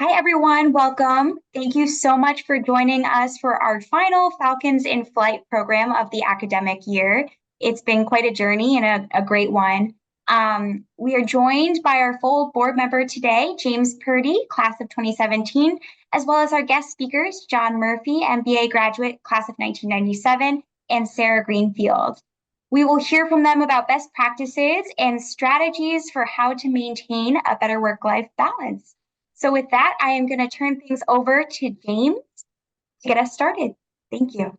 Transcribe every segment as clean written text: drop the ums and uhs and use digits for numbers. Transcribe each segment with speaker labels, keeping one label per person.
Speaker 1: Hi, everyone. Welcome. Thank you so much for joining us for our final Falcons in Flight program of the academic year. It's been quite a journey and a great one. We are joined by our full board member today, James Purdy, class of 2017, as well as our guest speakers, John Murphy, MBA graduate, class of 1997, and Sarah Greenfield. We will hear from them about best practices and strategies for how to maintain a better work-life balance. So with that, I am going to turn things over to James to get us started. Thank you.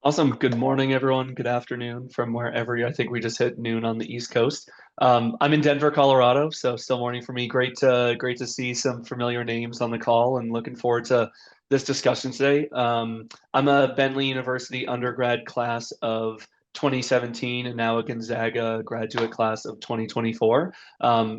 Speaker 2: Awesome. Good morning, everyone. Good afternoon from wherever I think we just hit noon on the East Coast. I'm in Denver, Colorado, so still morning for me. Great to see some familiar names on the call, and looking forward to this discussion today. I'm a Bentley University undergrad class of 2017 and now a Gonzaga graduate class of 2024.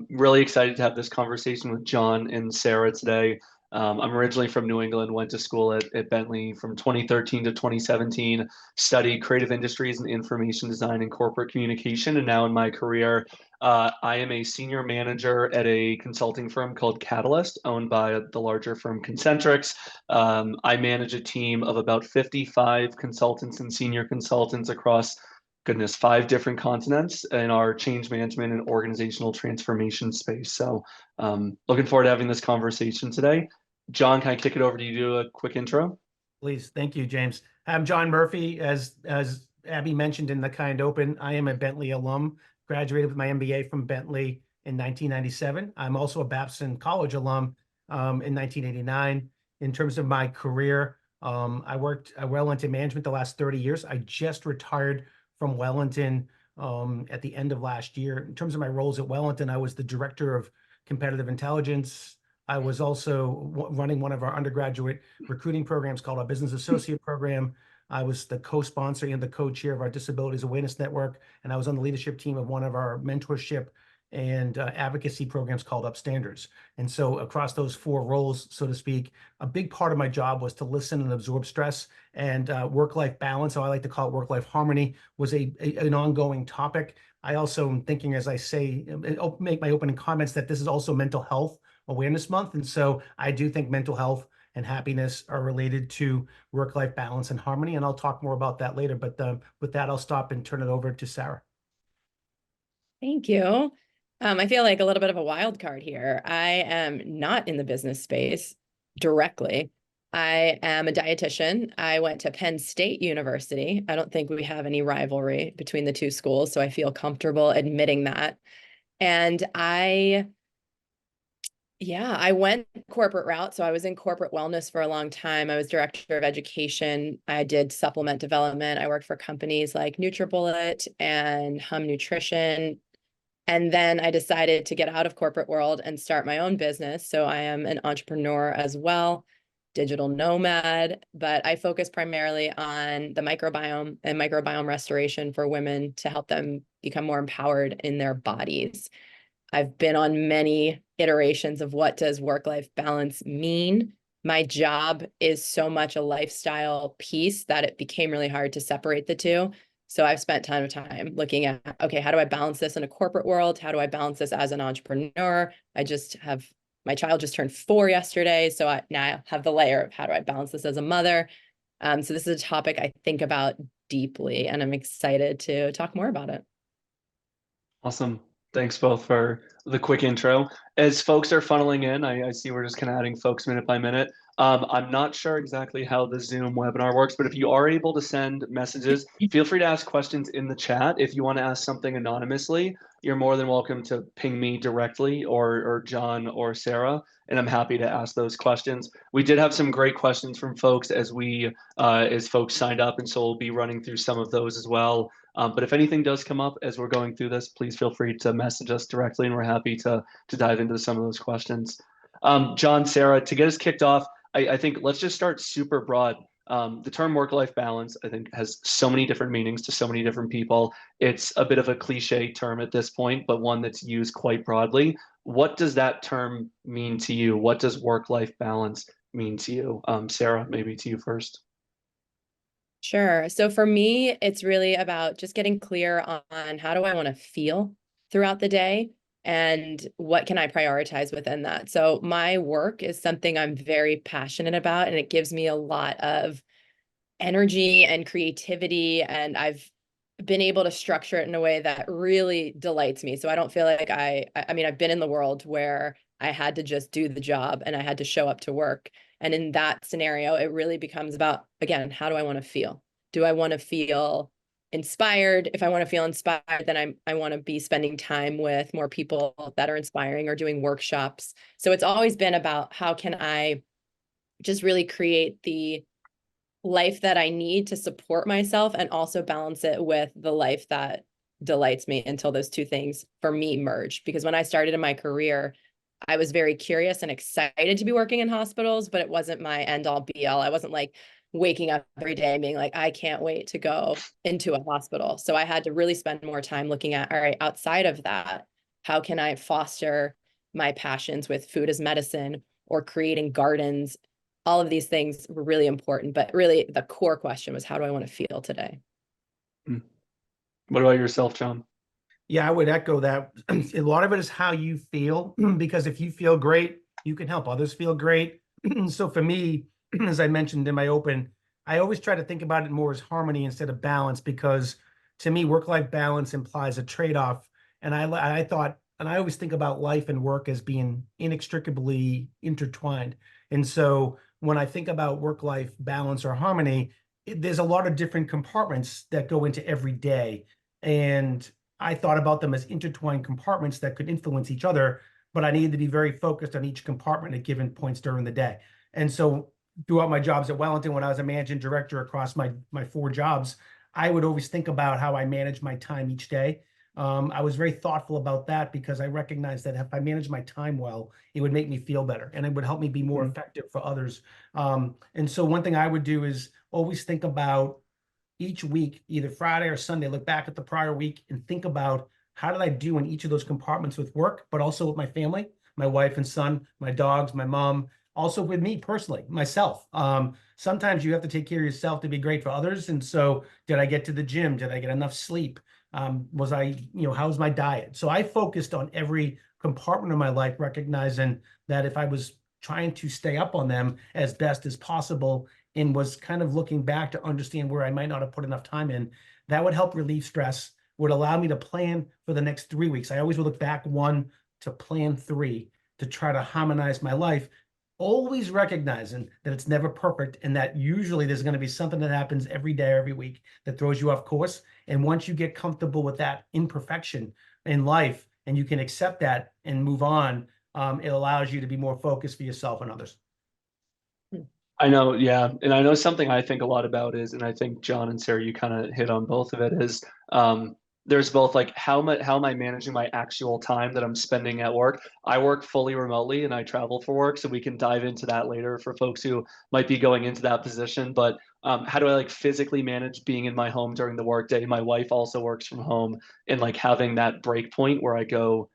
Speaker 2: Really excited to have this conversation with John and Sarah today. I'm originally from New England, went to school at Bentley from 2013 to 2017, studied creative industries and information design and corporate communication. And now in my career, I am a senior manager at a consulting firm called Catalyst, owned by the larger firm Concentrix. I manage a team of about 55 consultants and senior consultants across goodness, 5 different continents in our change management and organizational transformation space. So looking forward to having this conversation today. John, can I kick it over to you to do a quick intro?
Speaker 3: Please. Thank you, James. I'm John Murphy. As Abby mentioned in the kind open, I am a Bentley alum, graduated with my MBA from Bentley in 1997. I'm also a Babson College alum in 1989. In terms of my career, I worked at Wellington Management the last 30 years. I just retired from Wellington at the end of last year. In terms of my roles at Wellington, I was the director of competitive intelligence. I was also running one of our undergraduate recruiting programs called our Business Associate Program. I was the co-sponsor and the co-chair of our Disabilities Awareness Network, and I was on the leadership team of one of our mentorship and advocacy programs called Upstanders. And so across those 4 roles, so to speak, a big part of my job was to listen and absorb stress, and work-life balance, so I like to call it work-life harmony, was an ongoing topic. I also am thinking, as I say, make my opening comments, that this is also Mental Health Awareness Month. And so I do think mental health and happiness are related to work-life balance and harmony, and I'll talk more about that later. But with that, I'll stop and turn it over to Sarah.
Speaker 4: Thank you. I feel like a little bit of a wild card here. I am not in the business space directly. I am a dietitian. I went to Penn State University. I don't think we have any rivalry between the 2 schools, so I feel comfortable admitting that. And I went corporate route. So I was in corporate wellness for a long time. I was director of education. I did supplement development. I worked for companies like NutriBullet and Hum Nutrition. And then I decided to get out of corporate world and start my own business. So I am an entrepreneur as well, digital nomad, but I focus primarily on the microbiome and microbiome restoration for women to help them become more empowered in their bodies. I've been on many iterations of what does work-life balance mean. My job is so much a lifestyle piece that it became really hard to separate the 2. So I've spent a ton of time looking at, okay, how do I balance this in a corporate world? How do I balance this as an entrepreneur? My child just turned 4 yesterday. So now I have the layer of how do I balance this as a mother? So this is a topic I think about deeply, and I'm excited to talk more about it.
Speaker 2: Awesome. Thanks both for the quick intro. As folks are funneling in, I see we're just kind of adding folks minute by minute. I'm not sure exactly how the Zoom webinar works, but if you are able to send messages, feel free to ask questions in the chat. If you want to ask something anonymously, you're more than welcome to ping me directly or John or Sarah, and I'm happy to ask those questions. We did have some great questions from folks as folks signed up, and so we'll be running through some of those as well. But if anything does come up as we're going through this, please feel free to message us directly, and we're happy to dive into some of those questions. John, Sarah, to get us kicked off, I think let's just start super broad. The term work-life balance, I think, has so many different meanings to so many different people. It's a bit of a cliche term at this point, but one that's used quite broadly. What does that term mean to you? What does work-life balance mean to you? Sarah, maybe to you first.
Speaker 4: Sure. So for me, it's really about just getting clear on how do I want to feel throughout the day, and what can I prioritize within that? So my work is something I'm very passionate about, and it gives me a lot of energy and creativity, and I've been able to structure it in a way that really delights me. So I don't feel like I mean, I've been in the world where I had to just do the job and I had to show up to work. And in that scenario, it really becomes about, again, how do I want to feel? Do I want to feel inspired? If I want to feel inspired, then I want to be spending time with more people that are inspiring or doing workshops. So it's always been about how can I just really create the life that I need to support myself and also balance it with the life that delights me until those two things for me merge. Because when I started in my career, I was very curious and excited to be working in hospitals, but it wasn't my end all be all. I wasn't like waking up every day and being like, I can't wait to go into a hospital. So I had to really spend more time looking at, all right, outside of that, how can I foster my passions with food as medicine or creating gardens? All of these things were really important, but really the core question was, how do I want to feel today?
Speaker 2: What about yourself, John?
Speaker 3: Yeah, I would echo that. A lot of it is how you feel, because if you feel great, you can help others feel great. So for me, as I mentioned in my open, I always try to think about it more as harmony instead of balance, because to me, work-life balance implies a trade-off. And I thought, and I always think about life and work as being inextricably intertwined. And so when I think about work-life balance or harmony, there's a lot of different compartments that go into every day. And I thought about them as intertwined compartments that could influence each other, but I needed to be very focused on each compartment at given points during the day. And so throughout my jobs at Wellington, when I was a managing director across my 4 jobs, I would always think about how I manage my time each day. I was very thoughtful about that because I recognized that if I manage my time well, it would make me feel better and it would help me be more effective for others. And so one thing I would do is always think about each week, either Friday or Sunday, look back at the prior week and think about how did I do in each of those compartments with work, but also with my family, my wife and son, my dogs, my mom, also with me personally, myself. Sometimes you have to take care of yourself to be great for others. And so did I get to the gym? Did I get enough sleep? Was I, how's my diet? So I focused on every compartment of my life, recognizing that if I was trying to stay up on them as best as possible and was kind of looking back to understand where I might not have put enough time in, that would help relieve stress, would allow me to plan for the next 3 weeks. I always would look back 1 to plan 3 to try to harmonize my life, always recognizing that it's never perfect and that usually there's going to be something that happens every day, every week that throws you off course. And once you get comfortable with that imperfection in life and you can accept that and move on, it allows you to be more focused for yourself and others.
Speaker 2: I know, yeah. And I know something I think a lot about is, and I think John and Sarah, you kind of hit on both of it, is there's both like how am I managing my actual time that I'm spending at work? I work fully remotely and I travel for work, so we can dive into that later for folks who might be going into that position. But how do I like physically manage being in my home during the workday? My wife also works from home, and like having that break point where I go,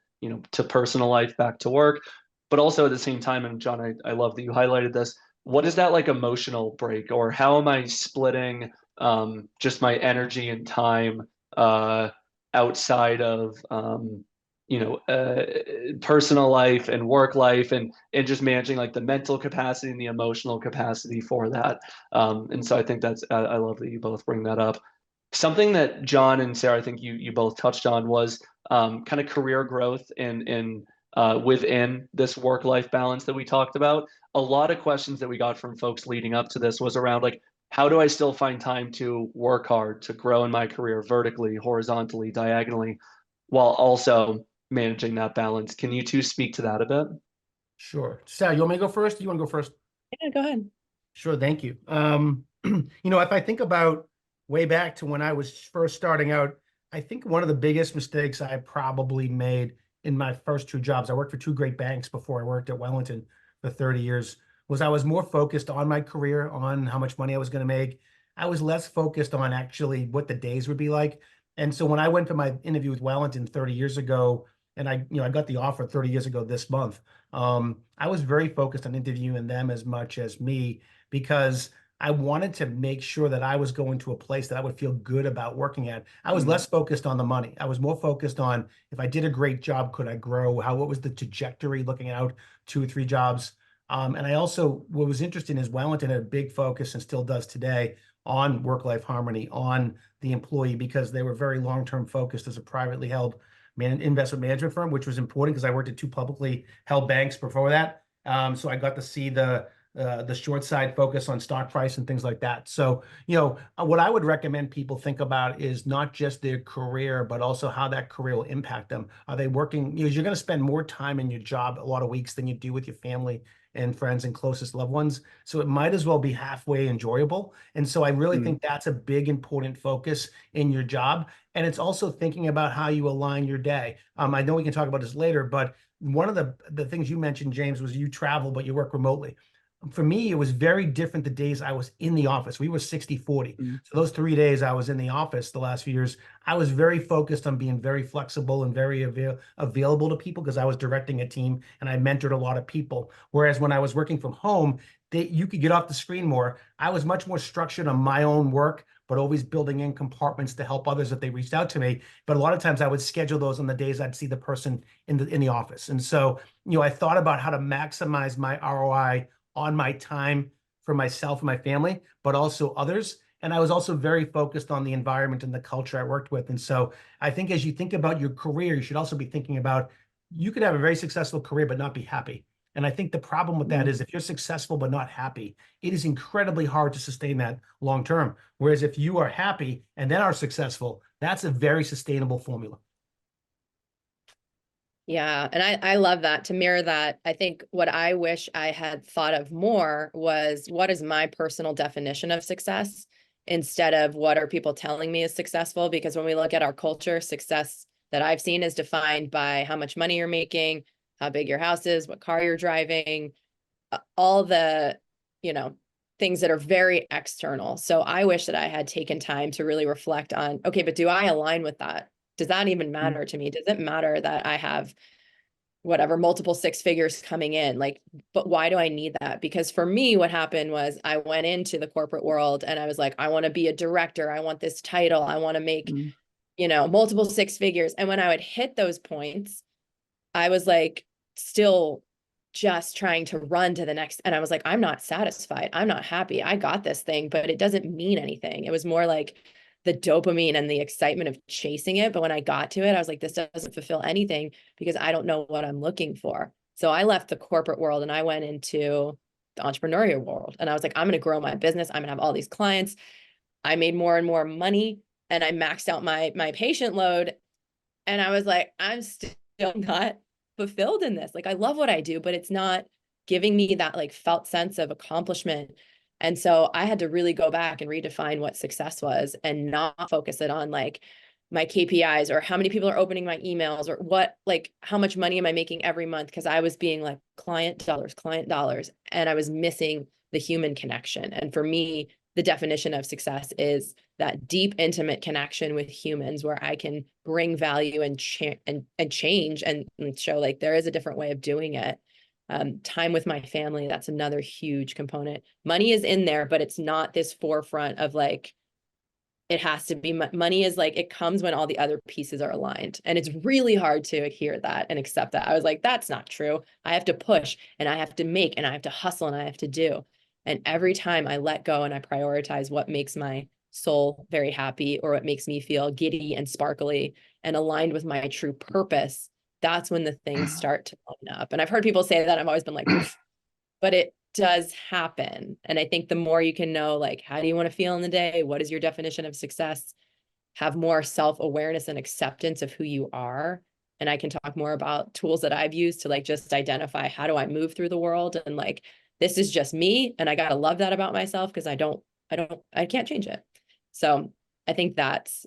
Speaker 2: to personal life, back to work. But also at the same time, and John, I love that you highlighted this, what is that like emotional break, or how am I splitting just my energy and time outside of personal life and work life, and just managing like the mental capacity and the emotional capacity for that. And so I think that's I love that you both bring that up. Something that John and Sarah, I think you both touched on, was kind of career growth in within this work-life balance that we talked about. A lot of questions that we got from folks leading up to this was around like, how do I still find time to work hard, to grow in my career vertically, horizontally, diagonally, while also managing that balance? Can you two speak to that a bit?
Speaker 3: Sure. Sal, you want me to go first? You want to go first?
Speaker 4: Yeah, go ahead.
Speaker 3: Sure, thank you. If I think about way back to when I was first starting out, I think one of the biggest mistakes I probably made in my first 2 jobs, I worked for 2 great banks before I worked at Wellington for 30 years, was I was more focused on my career, on how much money I was going to make. I was less focused on actually what the days would be like. And so when I went for my interview with Wellington 30 years ago, and I got the offer 30 years ago this month, I was very focused on interviewing them as much as me, because I wanted to make sure that I was going to a place that I would feel good about working at. I was less focused on the money. I was more focused on, if I did a great job, could I grow? What was the trajectory looking out 2 or 3 jobs? And I also, what was interesting is Wellington had a big focus, and still does today, on work-life harmony, on the employee, because they were very long-term focused as a privately held investment management firm, which was important because I worked at 2 publicly held banks before that. So I got to see the short side focus on stock price and things like that. So, what I would recommend people think about is not just their career, but also how that career will impact them. Are they working? You're going to spend more time in your job a lot of weeks than you do with your family and friends and closest loved ones. So it might as well be halfway enjoyable. And so I really think that's a big, important focus in your job. And it's also thinking about how you align your day. I know we can talk about this later, but one of the things you mentioned, James, was you travel, but you work remotely. For me, it was very different the days I was in the office. We were 60-40. So those 3 days I was in the office the last few years, I was very focused on being very flexible and very available to people, because I was directing a team and I mentored a lot of people. Whereas when I was working from home, you could get off the screen more. I was much more structured on my own work, but always building in compartments to help others if they reached out to me. But a lot of times I would schedule those on the days I'd see the person in the office. And so, I thought about how to maximize my ROI on my time for myself and my family, but also others. And I was also very focused on the environment and the culture I worked with. And so I think as you think about your career, you should also be thinking about, you could have a very successful career, but not be happy. And I think the problem with that is, if you're successful but not happy, it is incredibly hard to sustain that long term. Whereas if you are happy and then are successful, that's a very sustainable formula.
Speaker 4: Yeah. And I love that. To mirror that, I think what I wish I had thought of more was, what is my personal definition of success, instead of what are people telling me is successful? Because when we look at our culture, success that I've seen is defined by how much money you're making, how big your house is, what car you're driving, all the, things that are very external. So I wish that I had taken time to really reflect on, okay, but do I align with that? Does that even matter to me? Does it matter that I have whatever, multiple 6 figures coming in? But why do I need that? Because for me, what happened was I went into the corporate world and I was like, I want to be a director. I want this title. I want to make, multiple 6 figures. And when I would hit those points, I was like, still just trying to run to the next. And I was like, I'm not satisfied. I'm not happy. I got this thing, but it doesn't mean anything. It was more like the dopamine and the excitement of chasing it. But when I got to it, I was like, this doesn't fulfill anything, because I don't know what I'm looking for. So I left the corporate world and I went into the entrepreneurial world. And I was like, I'm going to grow my business. I'm going to have all these clients. I made more and more money, and I maxed out my patient load. And I was like, I'm still not fulfilled in this. Like, I love what I do, but it's not giving me that felt sense of accomplishment. And so I had to really go back and redefine what success was, and not focus it on my KPIs, or how many people are opening my emails, or how much money am I making every month? Because I was being like, client dollars. And I was missing the human connection. And for me, the definition of success is that deep, intimate connection with humans, where I can bring value and change and show there is a different way of doing it. Time with my family, that's another huge component. Money is in there, but it's not this forefront of it has to be. Money is it comes when all the other pieces are aligned. And it's really hard to hear that and accept that. I was like, that's not true. I have to push, and I have to make, and I have to hustle, and I have to do. And every time I let go and I prioritize what makes my soul very happy, or what makes me feel giddy and sparkly and aligned with my true purpose, that's when the things start to line up. And I've heard people say that. I've always been like, but it does happen. And I think the more you can know, how do you want to feel in the day? What is your definition of success? Have more self-awareness and acceptance of who you are. And I can talk more about tools that I've used to just identify, how do I move through the world? And this is just me. And I got to love that about myself, because I can't change it. So I think that's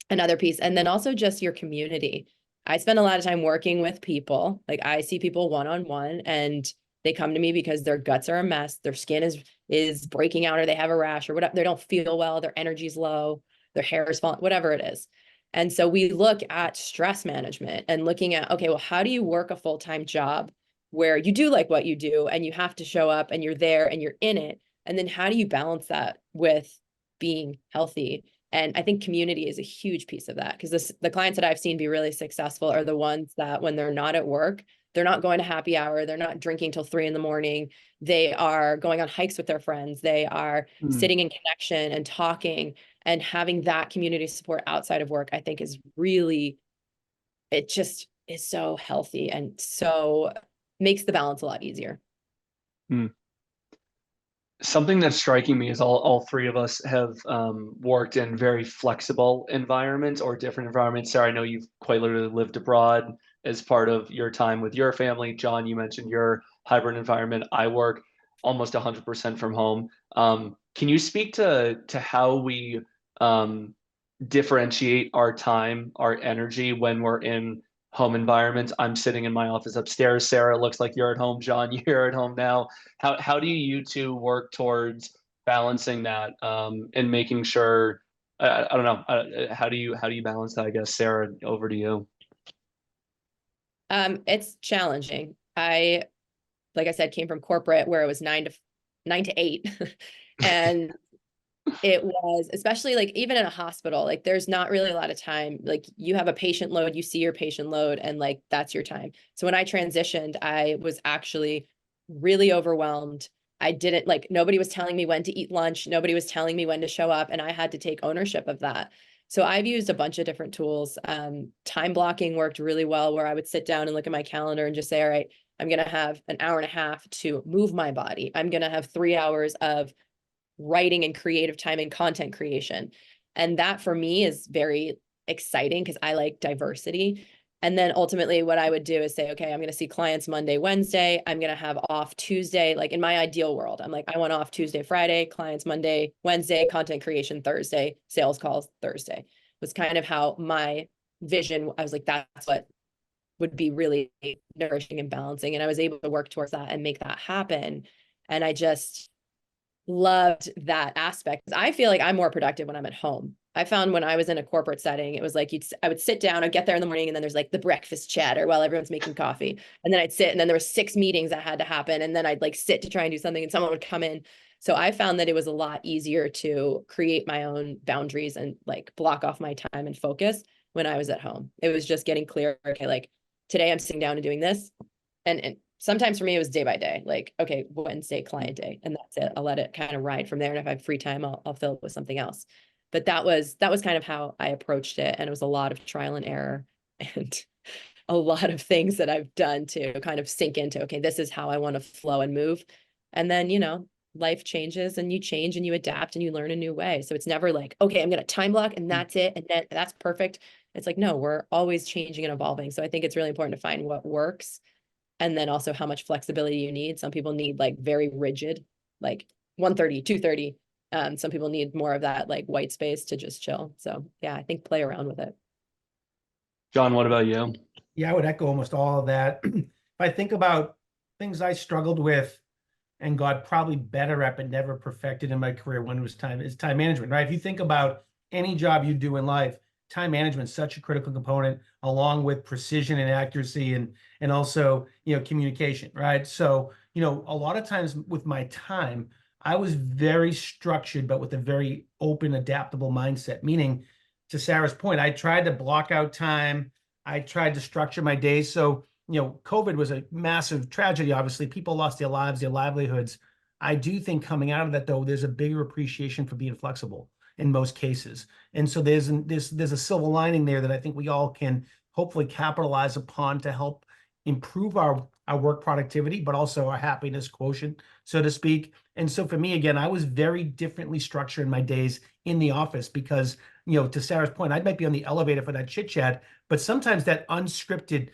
Speaker 4: another piece. And then also just your community. I spend a lot of time working with people. I see people one-on-one, and they come to me because their guts are a mess. Their skin is breaking out, or they have a rash, or whatever. They don't feel well. Their energy's low. Their hair is falling, whatever it is. And so we look at stress management and looking at, okay, well, how do you work a full-time job where you do like what you do, and you have to show up, and you're there, and you're in it, And then how do you balance that with being healthy? And I think community is a huge piece of that, because the clients that I've seen be really successful are the ones that when they're not at work, they're not going to happy hour, they're not drinking till 3 a.m. They are going on hikes with their friends. They are sitting in connection and talking, and having that community support outside of work, I think is really, it just is so healthy and so makes the balance a lot easier.
Speaker 2: Something that's striking me is all three of us have worked in very flexible environments or different environments. Sarah, I know you've quite literally lived abroad as part of your time with your family. John, you mentioned your hybrid environment. I work almost 100% from home. Can you speak to how we differentiate our time, our energy when we're in home environments? I'm sitting in my office upstairs. Sarah, it looks like you're at home. John, you're at home now. How do you two work towards balancing that and making sure? I don't know. How do you balance that? I guess Sarah, over to you.
Speaker 4: It's challenging. Like I said, came from corporate where it was 9 to 8, and it was, especially like even in a hospital, like there's not really a lot of time. Like you have a patient load, you see your patient load, and like that's your time. So when I transitioned, I was actually really overwhelmed. I didn't like, nobody was telling me when to eat lunch. Nobody was telling me when to show up, and I had to take ownership of that. So I've used a bunch of different tools. Time blocking worked really well, where I would sit down and look at my calendar and just say, all right, I'm going to have an hour and a half to move my body. I'm going to have 3 hours of writing and creative time and content creation. And that for me is very exciting because I like diversity. And then ultimately what I would do is say, okay, I'm going to see clients Monday, Wednesday. I'm going to have off Tuesday. Like in my ideal world, I'm like, I want off Tuesday, Friday, clients Monday, Wednesday, content creation Thursday, sales calls Thursday. Was kind of how my vision, I was like, that's what would be really nourishing and balancing. And I was able to work towards that and make that happen. And I just loved that aspect. I feel like I'm more productive when I'm at home. I found when I was in a corporate setting, it was like I would sit down, I'd get there in the morning, and then there's like the breakfast chatter while everyone's making coffee. And then I'd sit, and then there were 6 meetings that had to happen. And then I'd like sit to try and do something, and someone would come in. So I found that it was a lot easier to create my own boundaries and like block off my time and focus when I was at home. It was just getting clear. Okay, like today I'm sitting down and doing this. And sometimes for me, it was day by day, like, okay, Wednesday client day, and that's it. I'll let it kind of ride from there. And if I have free time, I'll fill it with something else. But that was kind of how I approached it. And it was a lot of trial and error and a lot of things that I've done to kind of sink into, okay, this is how I want to flow and move. And then, life changes and you change and you adapt and you learn a new way. So it's never like, okay, I'm going to time block and that's it. And then that's perfect. It's like, no, we're always changing and evolving. So I think it's really important to find what works. And then also how much flexibility you need. Some people need like very rigid, like 1:30, 2:30. Some people need more of that like white space to just chill. So yeah, I think play around with it.
Speaker 2: John, what about you?
Speaker 3: Yeah, I would echo almost all of that. If I think about things I struggled with and got probably better at, but never perfected in my career, one was time management, right? If you think about any job you do in life, time management is such a critical component, along with precision and accuracy and also, communication, right? So, a lot of times with my time, I was very structured, but with a very open, adaptable mindset, meaning to Sarah's point, I tried to block out time. I tried to structure my days. So, COVID was a massive tragedy. Obviously, people lost their lives, their livelihoods. I do think coming out of that, though, there's a bigger appreciation for being flexible in most cases. And so there's a silver lining there that I think we all can hopefully capitalize upon to help improve our work productivity, but also our happiness quotient, so to speak. And so for me, again, I was very differently structured in my days in the office because, to Sarah's point, I might be on the elevator for that chit chat, but sometimes that unscripted,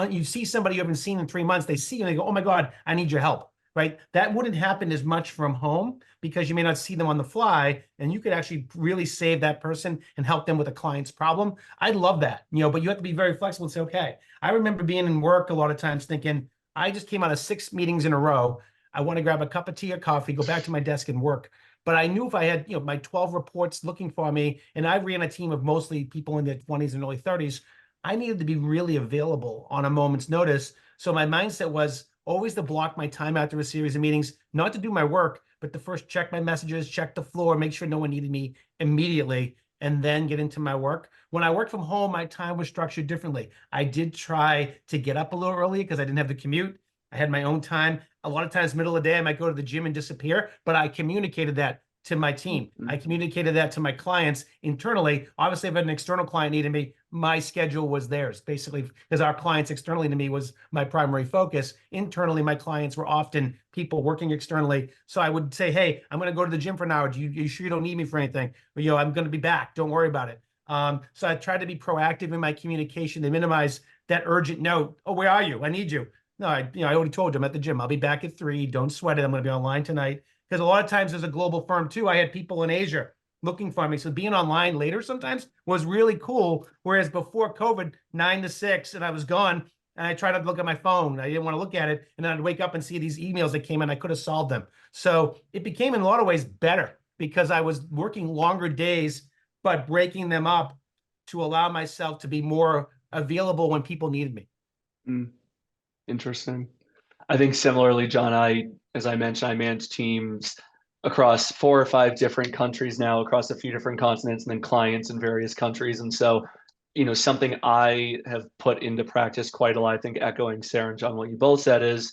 Speaker 3: you see somebody you haven't seen in 3 months, they see you and they go, oh my God, I need your help. Right? That wouldn't happen as much from home because you may not see them on the fly, and you could actually really save that person and help them with a client's problem. I love that, but you have to be very flexible and say, okay, I remember being in work a lot of times thinking, I just came out of 6 meetings in a row. I want to grab a cup of tea or coffee, go back to my desk and work. But I knew if I had, my 12 reports looking for me, and I ran a team of mostly people in their 20s and early 30s, I needed to be really available on a moment's notice. So my mindset was always to block my time after a series of meetings, not to do my work, but to first check my messages, check the floor, make sure no one needed me immediately, and then get into my work. When I worked from home, my time was structured differently. I did try to get up a little early because I didn't have the commute. I had my own time. A lot of times, middle of the day, I might go to the gym and disappear, but I communicated that to my team. I communicated that to my clients internally. Obviously, if an external client needed me, my schedule was theirs, basically, because our clients externally to me was my primary focus. Internally, my clients were often people working externally. So I would say, hey, I'm going to go to the gym for an hour. You sure you don't need me for anything? Or, I'm going to be back. Don't worry about it. So I tried to be proactive in my communication to minimize that urgent note. Oh, where are you? I need you. No, I already told you I'm at the gym. I'll be back at 3. Don't sweat it. I'm going to be online tonight. Because a lot of times as a global firm too, I had people in Asia looking for me. So being online later sometimes was really cool. Whereas before COVID, 9 to 6, and I was gone, and I tried to look at my phone. I didn't want to look at it. And then I'd wake up and see these emails that came in. I could have solved them. So it became in a lot of ways better because I was working longer days, but breaking them up to allow myself to be more available when people needed me.
Speaker 2: Interesting. I think similarly, John, as I mentioned, I manage teams across 4 or 5 different countries now, across a few different continents, and then clients in various countries. And so, something I have put into practice quite a lot, I think echoing Sarah and John, what you both said is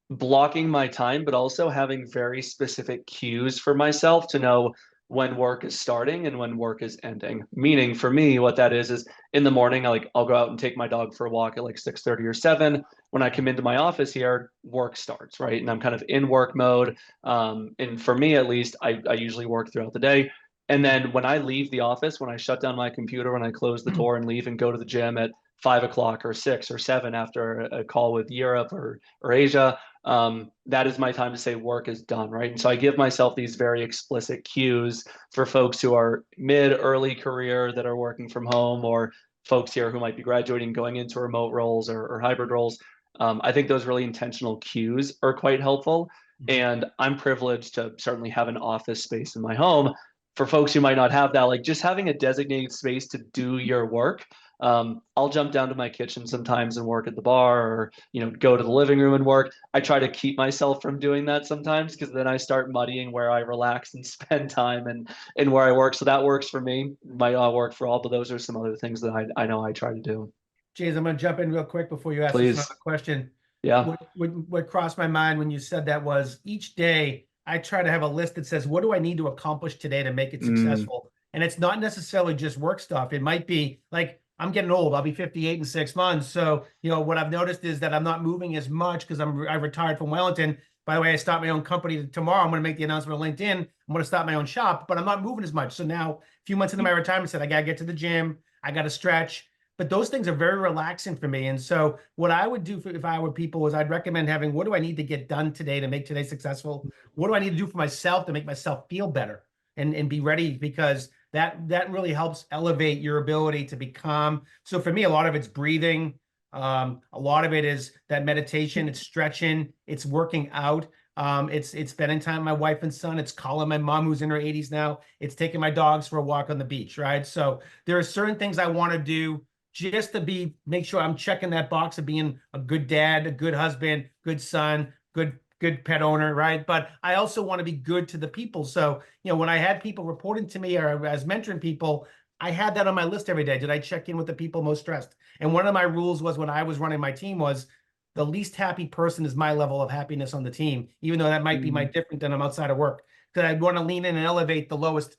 Speaker 2: blocking my time, but also having very specific cues for myself to know when work is starting and when work is ending. Meaning for me, what that is in the morning, I'll go out and take my dog for a walk at like 6:30 or 7. When I come into my office here, work starts, right? And I'm kind of in work mode. And for me, at least, I usually work throughout the day. And then when I leave the office, when I shut down my computer, when I close the door and leave and go to the gym at 5 o'clock or 6 or 7 after a call with Europe or Asia, that is my time to say work is done, right? And so I give myself these very explicit cues for folks who are early career that are working from home, or folks here who might be graduating, going into remote roles or hybrid roles. I think those really intentional cues are quite helpful. And I'm privileged to certainly have an office space in my home. For folks who might not have that, like just having a designated space to do your work. I'll jump down to my kitchen sometimes and work at the bar, or go to the living room and work. I try to keep myself from doing that sometimes, because then I start muddying where I relax and spend time and where I work. So that works for me. Might not work for all, but those are some other things that I know I try to do.
Speaker 3: James, I'm going to jump in real quick before you ask
Speaker 2: Please.
Speaker 3: another question.
Speaker 2: Yeah.
Speaker 3: What crossed my mind when you said that was each day I try to have a list that says, what do I need to accomplish today to make it successful? And it's not necessarily just work stuff. It might be like, I'm getting old. I'll be 58 in 6 months. So, what I've noticed is that I'm not moving as much because I retired from Wellington. By the way, I start my own company tomorrow. I'm going to make the announcement on LinkedIn. I'm going to start my own shop, but I'm not moving as much. So now, a few months into my retirement, I said, I got to get to the gym. I got to stretch. But those things are very relaxing for me. And so what I would do if I were people is I'd recommend having, what do I need to get done today to make today successful? What do I need to do for myself to make myself feel better and be ready? Because that really helps elevate your ability to be calm. So for me, a lot of it's breathing. A lot of it is that meditation, it's stretching, it's working out. It's spending time with my wife and son. It's calling my mom, who's in her 80s now. It's taking my dogs for a walk on the beach, right? So there are certain things I want to do just to make sure I'm checking that box of being a good dad, a good husband, good son, good pet owner, right? But I also want to be good to the people. So, when I had people reporting to me or as mentoring people, I had that on my list every day. Did I check in with the people most stressed? And one of my rules was when I was running my team was the least happy person is my level of happiness on the team, even though that might be my different than I'm outside of work. Because I want to lean in and elevate the lowest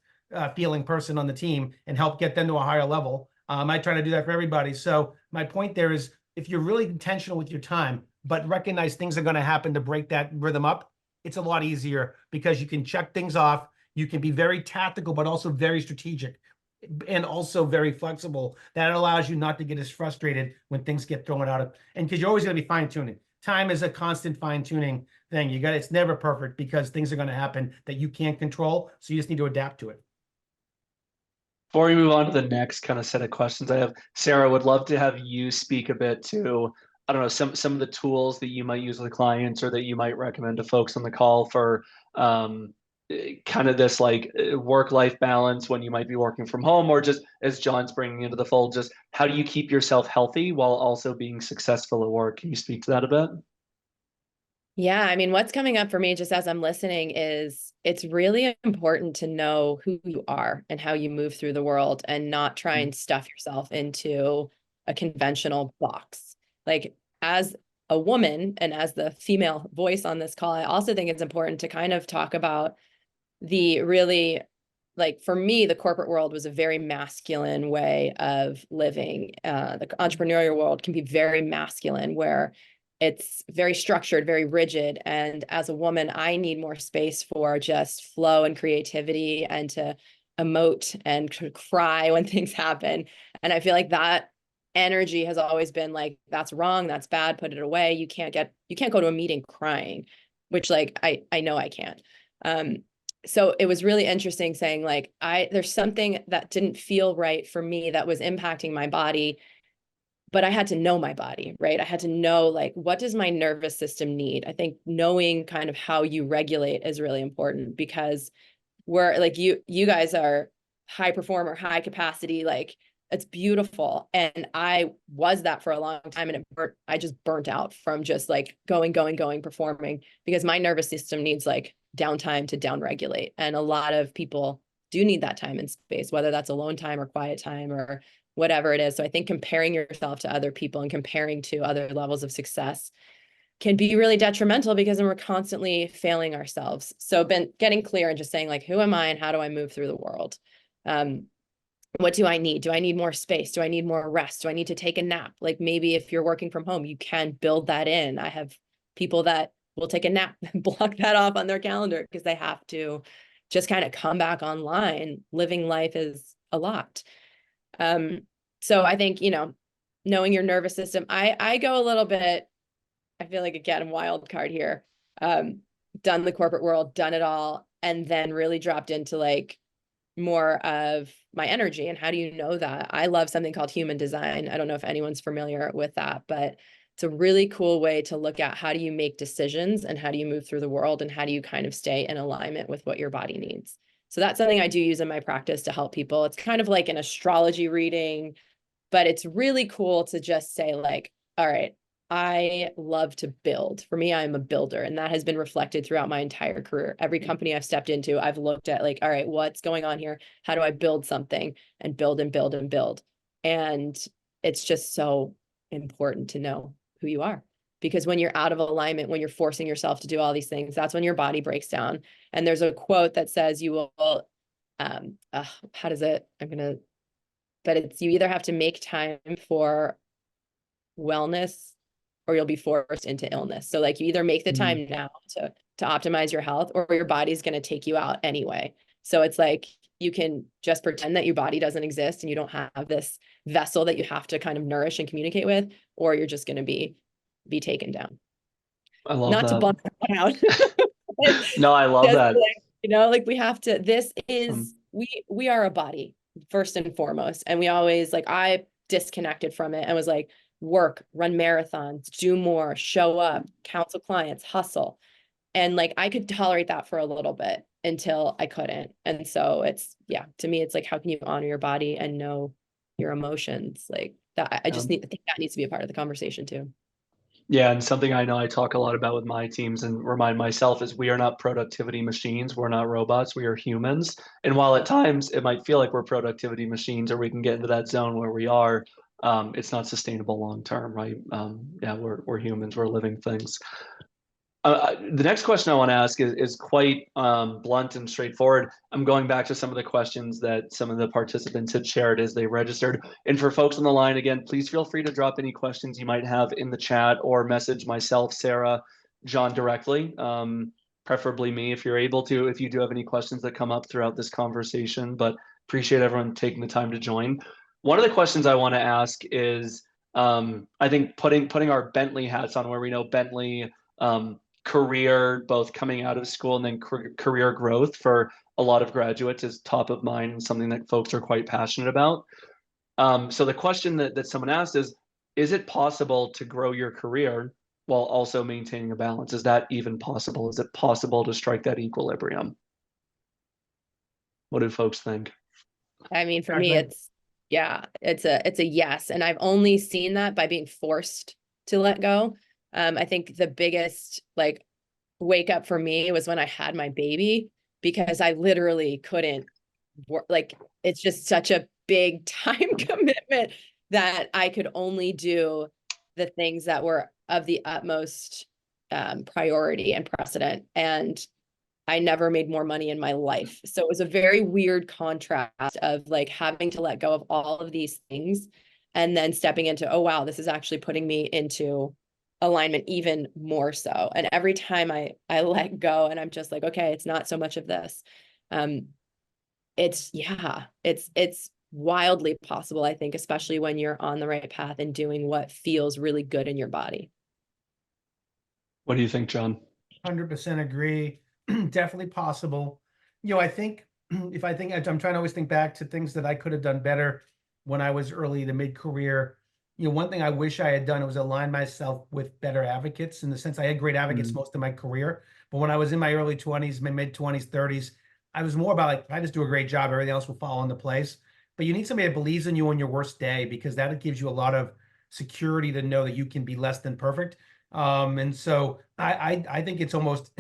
Speaker 3: feeling person on the team and help get them to a higher level. I try to do that for everybody. So my point there is, if you're really intentional with your time, but recognize things are going to happen to break that rhythm up, it's a lot easier because you can check things off. You can be very tactical, but also very strategic and also very flexible. That allows you not to get as frustrated when things get thrown out. And because you're always going to be fine tuning. Time is a constant fine tuning thing. It's never perfect because things are going to happen that you can't control. So you just need to adapt to it.
Speaker 2: Before we move on to the next kind of set of questions I have, Sarah, would love to have you speak a bit to, I don't know, some of the tools that you might use with clients or that you might recommend to folks on the call for kind of this like work-life balance when you might be working from home, or just as John's bringing into the fold, just how do you keep yourself healthy while also being successful at work? Can you speak to that a bit?
Speaker 4: Yeah, I mean, what's coming up for me just as I'm listening is it's really important to know who you are and how you move through the world and not try and stuff yourself into a conventional box. Like, as a woman and as the female voice on this call, I also think it's important to kind of talk about the really, like, for me, the corporate world was a very masculine way of living. The entrepreneurial world can be very masculine, where it's very structured, very rigid. And as a woman, I need more space for just flow and creativity and to emote and cry when things happen. And I feel like that energy has always been like, that's wrong, that's bad, put it away. You can't go to a meeting crying, which, like, I know I can't. So it was really interesting saying, like, there's something that didn't feel right for me that was impacting my body, but I had to know my body, right? I had to know, like, what does my nervous system need? I think knowing kind of how you regulate is really important, because we're like, you guys are high performer, high capacity, like, it's beautiful. And I was that for a long time, and I just burnt out from just like going, performing, because my nervous system needs like downtime to downregulate. And a lot of people do need that time and space, whether that's alone time or quiet time or whatever it is. So I think comparing yourself to other people and comparing to other levels of success can be really detrimental, because then we're constantly failing ourselves. So getting clear and just saying, like, who am I and how do I move through the world? What do I need? Do I need more space? Do I need more rest? Do I need to take a nap? Like, maybe if you're working from home, you can build that in. I have people that will take a nap and block that off on their calendar because they have to just kind of come back online. Living life is a lot. So I think, knowing your nervous system, I go a little bit, I feel like, again, wild card here. Done the corporate world, done it all, and then really dropped into like more of my energy. And how do you know that? I love something called human design. I don't know if anyone's familiar with that, but it's a really cool way to look at how do you make decisions and how do you move through the world and how do you kind of stay in alignment with what your body needs. So that's something I do use in my practice to help people. It's kind of like an astrology reading, but it's really cool to just say, like, all right, I love to build. For me, I'm a builder, and that has been reflected throughout my entire career. Every company I've stepped into, I've looked at, like, all right, what's going on here? How do I build something and build and build and build? And it's just so important to know who you are, because when you're out of alignment, when you're forcing yourself to do all these things, that's when your body breaks down. And there's a quote that says you will, how does it, but it's, you either have to make time for wellness or you'll be forced into illness. So, like, you either make the time now to optimize your health, or your body's going to take you out anyway. So it's like, you can just pretend that your body doesn't exist and you don't have this vessel that you have to kind of nourish and communicate with, or you're just going to be taken down.
Speaker 2: I love
Speaker 4: Not
Speaker 2: that.
Speaker 4: to bump that out.
Speaker 2: No, I love that.
Speaker 4: Like, like, we have to, this is, we are a body first and foremost. And we always, like, I disconnected from it and was like, work, run marathons, do more, show up, counsel clients, hustle. And like, I could tolerate that for a little bit until I couldn't. And so it's, yeah, to me, it's like, how can you honor your body and know your emotions? Like that, I think that needs to be a part of the conversation too.
Speaker 2: Yeah, and something I know I talk a lot about with my teams and remind myself is we are not productivity machines. We're not robots. We are humans. And while at times it might feel like we're productivity machines, or we can get into that zone where we are, it's not sustainable long term, right? Yeah, we're humans. We're living things. The next question I want to ask is quite blunt and straightforward. I'm going back to some of the questions that some of the participants had shared as they registered. And for folks on the line, again, please feel free to drop any questions you might have in the chat or message myself, Sarah, John directly, preferably me if you're able to, if you do have any questions that come up throughout this conversation. But appreciate everyone taking the time to join. One of the questions I want to ask is, I think putting our Bentley hats on, where we know Bentley career, both coming out of school and then career growth for a lot of graduates is top of mind and something that folks are quite passionate about. So the question that someone asked is it possible to grow your career while also maintaining a balance? Is that even possible? Is it possible to strike that equilibrium? What do folks think?
Speaker 4: I mean, for me, it's a yes. And I've only seen that by being forced to let go. I think the biggest, like, wake up for me was when I had my baby, because I literally couldn't work. Like, it's just such a big time commitment that I could only do the things that were of the utmost priority and precedent. And I never made more money in my life. So it was a very weird contrast of like having to let go of all of these things and then stepping into, oh, wow, this is actually putting me into alignment even more so. And every time I let go and I'm just like, okay, it's not so much of this. It's wildly possible, I think, especially when you're on the right path and doing what feels really good in your body.
Speaker 2: What do you think, John?
Speaker 3: 100% agree. Definitely possible. I think I'm trying to always think back to things that I could have done better when I was early to mid-career. One thing I wish I had done was align myself with better advocates, in the sense I had great advocates most of my career. But when I was in my early 20s, my mid-20s, 30s, I was more about like, if I just do a great job, everything else will fall into place. But you need somebody that believes in you on your worst day, because that gives you a lot of security to know that you can be less than perfect. And so I think it's almost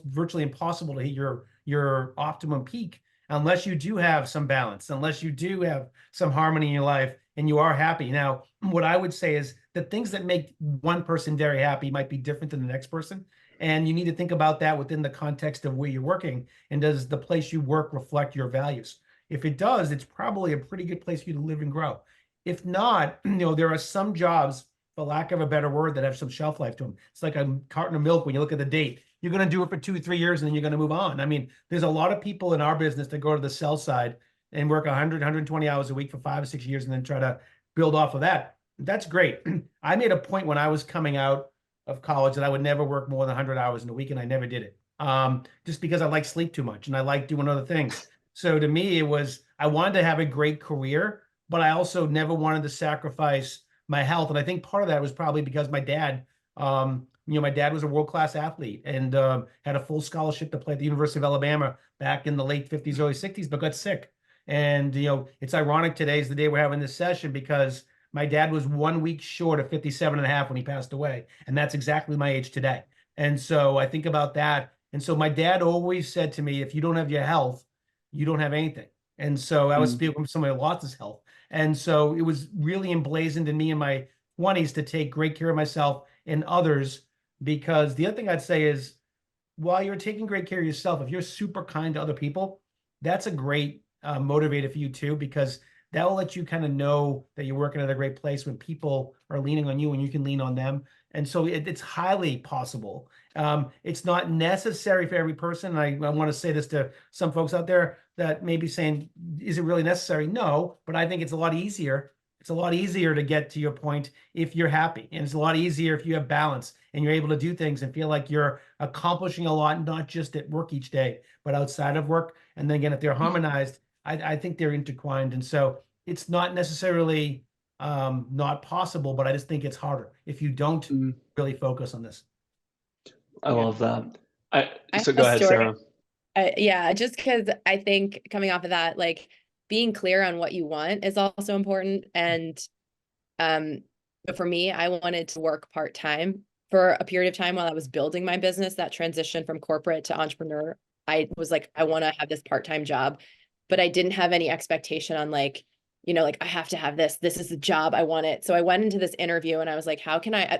Speaker 3: virtually impossible to hit your optimum peak unless you do have some balance, unless you do have some harmony in your life and you are happy. Now, what I would say is the things that make one person very happy might be different than the next person. And you need to think about that within the context of where you're working. And does the place you work reflect your values? If it does, it's probably a pretty good place for you to live and grow. If not, there are some jobs, for lack of a better word, that have some shelf life to them. It's like a carton of milk. When you look at the date, you're going to do it for 2 or 3 years and then you're going to move on. I mean, there's a lot of people in our business that go to the sell side and work 100, 120 hours a week for 5 or 6 years and then try to build off of that. That's great. I made a point when I was coming out of college that I would never work more than 100 hours in a week, and I never did it. Just because I like sleep too much and I like doing other things. So to me, it was, I wanted to have a great career, but I also never wanted to sacrifice my health. And I think part of that was probably because my dad, my dad was a world-class athlete and had a full scholarship to play at the University of Alabama back in the late 50s, early 60s, but got sick. And, it's ironic today is the day we're having this session, because my dad was 1 week short of 57 and a half when he passed away. And that's exactly my age today. And so I think about that. And so my dad always said to me, if you don't have your health, you don't have anything. And so I was speaking from somebody who lost his health. And so it was really emblazoned in me in my 20s to take great care of myself and others. Because the other thing I'd say is, while you're taking great care of yourself, if you're super kind to other people, that's a great motivator for you too, because that will let you kind of know that you're working at a great place when people are leaning on you and you can lean on them. And so it's highly possible. It's not necessary for every person. I want to say this to some folks out there that may be saying, is it really necessary? No, but I think it's a lot easier. It's a lot easier to get to your point if you're happy. And it's a lot easier if you have balance and you're able to do things and feel like you're accomplishing a lot, not just at work each day, but outside of work. And then again, if they're harmonized, I think they're intertwined. And so it's not necessarily not possible, but I just think it's harder if you don't really focus on this.
Speaker 2: I love that. So
Speaker 4: have
Speaker 2: go
Speaker 4: a
Speaker 2: ahead,
Speaker 4: story.
Speaker 2: Sarah.
Speaker 4: Yeah, just because I think coming off of that, like being clear on what you want is also important. And but for me, I wanted to work part-time for a period of time while I was building my business. That transition from corporate to entrepreneur, I was like, I want to have this part-time job, but I didn't have any expectation on like, like I have to have this. This is the job. I want it. So I went into this interview and I was like,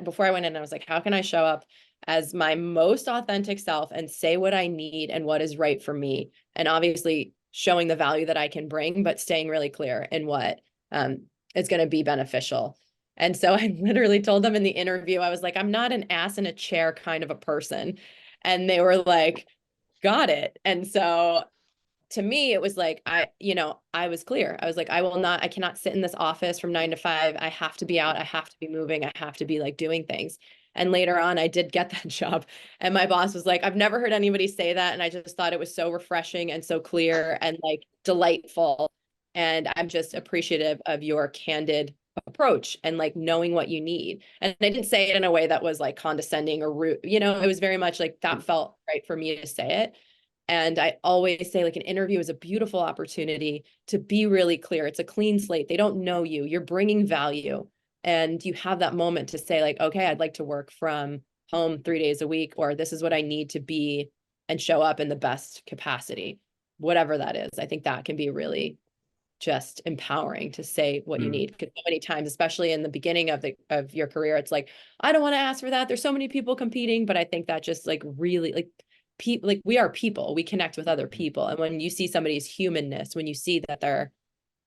Speaker 4: before I went in, I was like, how can I show up as my most authentic self and say what I need and what is right for me? And obviously showing the value that I can bring, but staying really clear in what is going to be beneficial. And so I literally told them in the interview, I was like, I'm not an ass in a chair kind of a person. And they were like, got it. And so to me, it was like, I was clear. I was like, I cannot sit in this office from 9 to 5. I have to be out. I have to be moving. I have to be like doing things. And later on, I did get that job. And my boss was like, I've never heard anybody say that. And I just thought it was so refreshing and so clear and like delightful. And I'm just appreciative of your candid approach and like knowing what you need. And I didn't say it in a way that was like condescending or rude. It was very much like that felt right for me to say it. And I always say like an interview is a beautiful opportunity to be really clear. It's a clean slate. They don't know you. You're bringing value. And you have that moment to say like, okay, I'd like to work from home 3 days a week, or this is what I need to be and show up in the best capacity, whatever that is. I think that can be really just empowering to say what you need. Because so many times, especially in the beginning of your career, it's like, I don't want to ask for that. There's so many people competing, but I think that just like really like people, like we are people, we connect with other people. And when you see somebody's humanness, when you see that they're